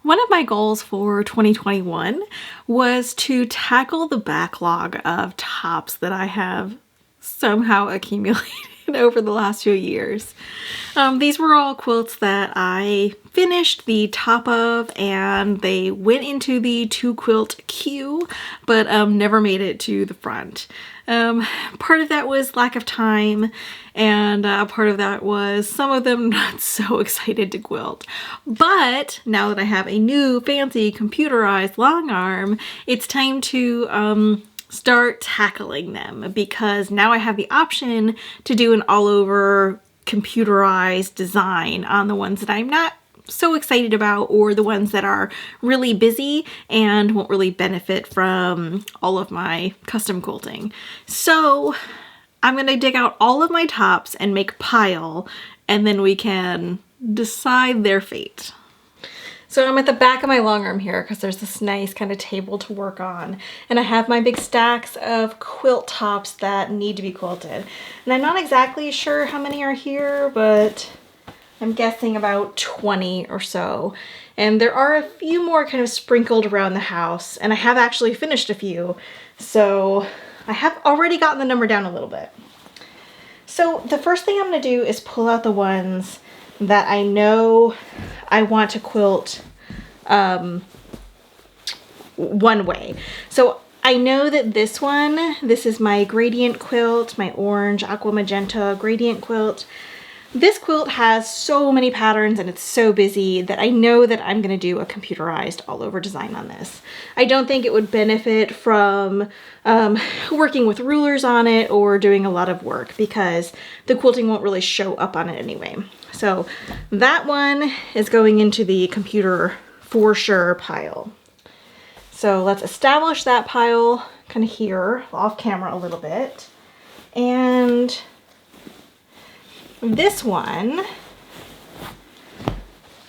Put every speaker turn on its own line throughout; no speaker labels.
One of my goals for 2021 was to tackle the backlog of tops that I have somehow accumulated over the last few years. These were all quilts that I finished the top of, and they went into the 2-quilt queue, but never made it to the front. Part of that was lack of time, and part of that was some of them not so excited to quilt. But now that I have a new fancy computerized long arm, it's time to start tackling them, because now I have the option to do an all-over computerized design on the ones that I'm not so excited about, or the ones that are really busy and won't really benefit from all of my custom quilting. So I'm going to dig out all of my tops and make a pile, and then we can decide their fate. So I'm at the back of my long arm here because there's this nice kind of table to work on, and I have my big stacks of quilt tops that need to be quilted. And I'm not exactly sure how many are here, but I'm guessing about 20 or so. And there are a few more kind of sprinkled around the house, and I have actually finished a few. So I have already gotten the number down a little bit. So the first thing I'm gonna do is pull out the ones that I know I want to quilt one way. So I know that this is my gradient quilt, my orange aqua magenta gradient quilt. This quilt has so many patterns and it's so busy that I know that I'm going to do a computerized all over design on this. I don't think it would benefit from working with rulers on it or doing a lot of work, because the quilting won't really show up on it anyway. So that one is going into the computer for sure pile. So let's establish that pile kind of here off camera a little bit. And this one,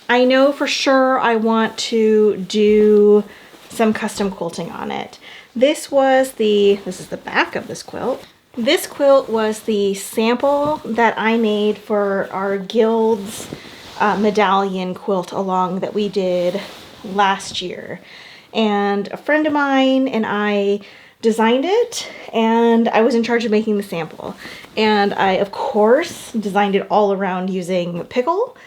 I know for sure I want to do some custom quilting on it. This is the back of this quilt. This quilt was the sample that I made for our guild's medallion quilt along that we did last year. And a friend of mine and I designed it, and I was in charge of making the sample. And I, of course, designed it all around using pickle.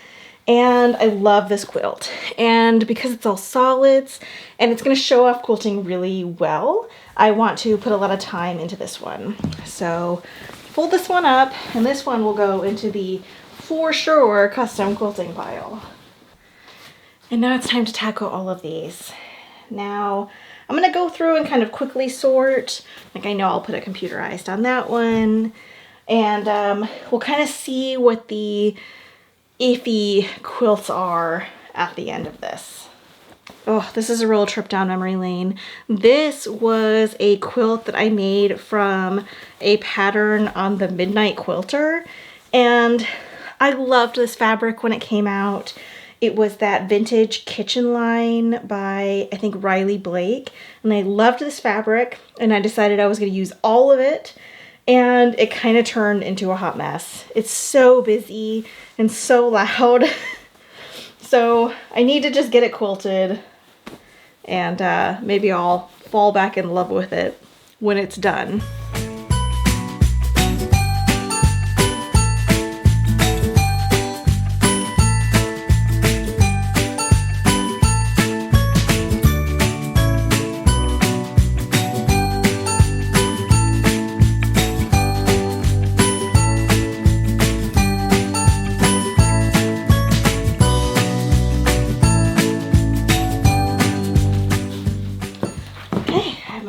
And I love this quilt. And because it's all solids and it's going to show off quilting really well, I want to put a lot of time into this one. So fold this one up, and this one will go into the for sure custom quilting pile. And now it's time to tackle all of these. Now I'm going to go through and kind of quickly sort. Like, I know I'll put a computerized on that one. And we'll kind of see what the iffy quilts are at the end of this. Oh, this is a real trip down memory lane. This was a quilt that I made from a pattern on the Midnight Quilter. And I loved this fabric when it came out. It was that vintage kitchen line by, I think, Riley Blake. And I loved this fabric, and I decided I was going to use all of it. And it kind of turned into a hot mess. It's so busy and so loud. So I need to just get it quilted, and maybe I'll fall back in love with it when it's done.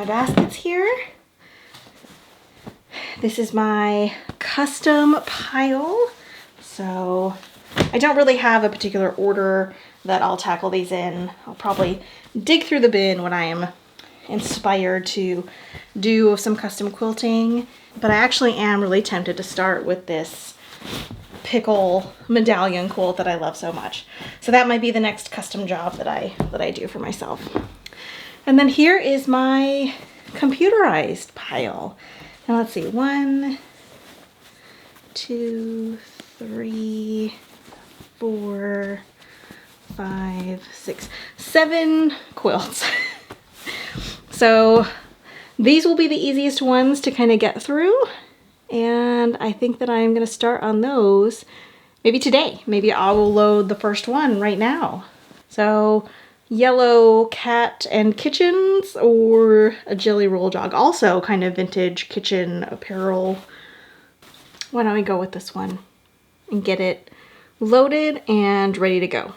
Baskets here. This is my custom pile. So I don't really have a particular order that I'll tackle these in. I'll probably dig through the bin when I am inspired to do some custom quilting. But I actually am really tempted to start with this pickle medallion quilt that I love so much. So that might be the next custom job that I do for myself. And then here is my computerized pile. Now let's see, 1, 2, 3, 4, 5, 6, 7 quilts. So these will be the easiest ones to kind of get through. And I think that I'm going to start on those maybe today. Maybe I will load the first one right now. So yellow cat and kittens or a jelly roll jog. Also kind of vintage kitchen apparel. Why don't we go with this one and get it loaded and ready to go.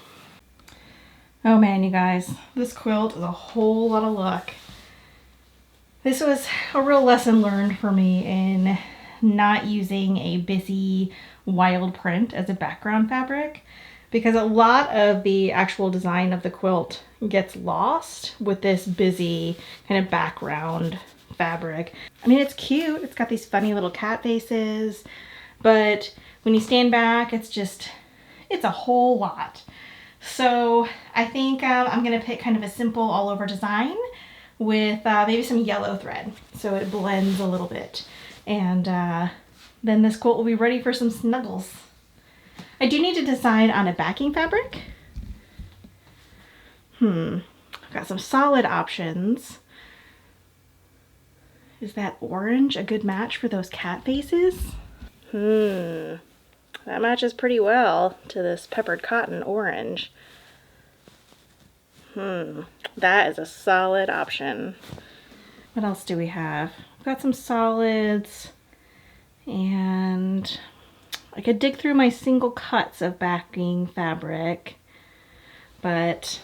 Oh man, you guys, this quilt is a whole lot of luck. This was a real lesson learned for me in not using a busy wild print as a background fabric, because a lot of the actual design of the quilt gets lost with this busy kind of background fabric. I mean, it's cute. It's got these funny little cat faces, but when you stand back, it's a whole lot. So I think I'm gonna pick kind of a simple all over design with maybe some yellow thread so it blends a little bit. And then this quilt will be ready for some snuggles. I do need to decide on a backing fabric. I've got some solid options. Is that orange a good match for those cat faces? That matches pretty well to this peppered cotton orange. That is a solid option. What else do we have? We've got some solids, and I could dig through my single cuts of backing fabric, but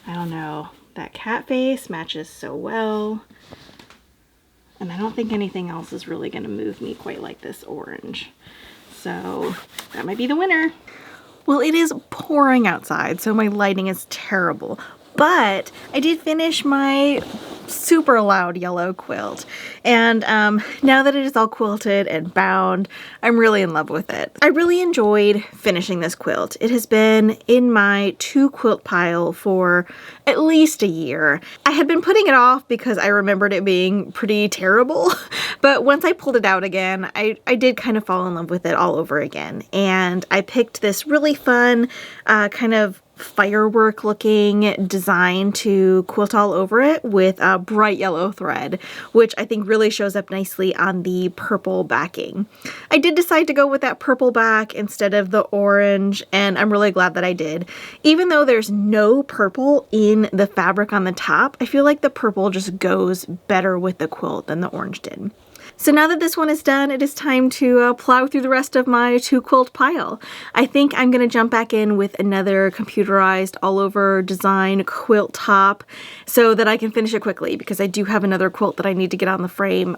I don't know. That cat face matches so well, and I don't think anything else is really going to move me quite like this orange. So that might be the winner. Well, it is pouring outside, so my lighting is terrible, but I did finish my super loud yellow quilt, and now that it is all quilted and bound, I'm really in love with it. I really enjoyed finishing this quilt. It has been in my 2 quilt pile for at least a year. I had been putting it off because I remembered it being pretty terrible, but once I pulled it out again, I did kind of fall in love with it all over again, and I picked this really fun kind of firework looking design to quilt all over it with a bright yellow thread, which I think really shows up nicely on the purple backing. I did decide to go with that purple back instead of the orange, and I'm really glad that I did. Even though there's no purple in the fabric on the top, I feel like the purple just goes better with the quilt than the orange did. So now that this one is done, it is time to plow through the rest of my 2 quilt pile. I think I'm going to jump back in with another computerized all over design quilt top so that I can finish it quickly, because I do have another quilt that I need to get on the frame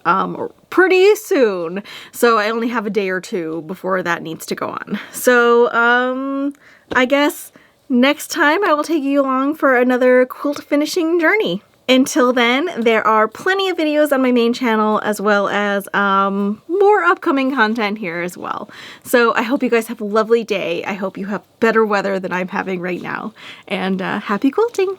pretty soon. So I only have a day or 2 before that needs to go on. So I guess next time I will take you along for another quilt finishing journey. Until then, there are plenty of videos on my main channel, as well as more upcoming content here as well. So I hope you guys have a lovely day. I hope you have better weather than I'm having right now. And happy quilting!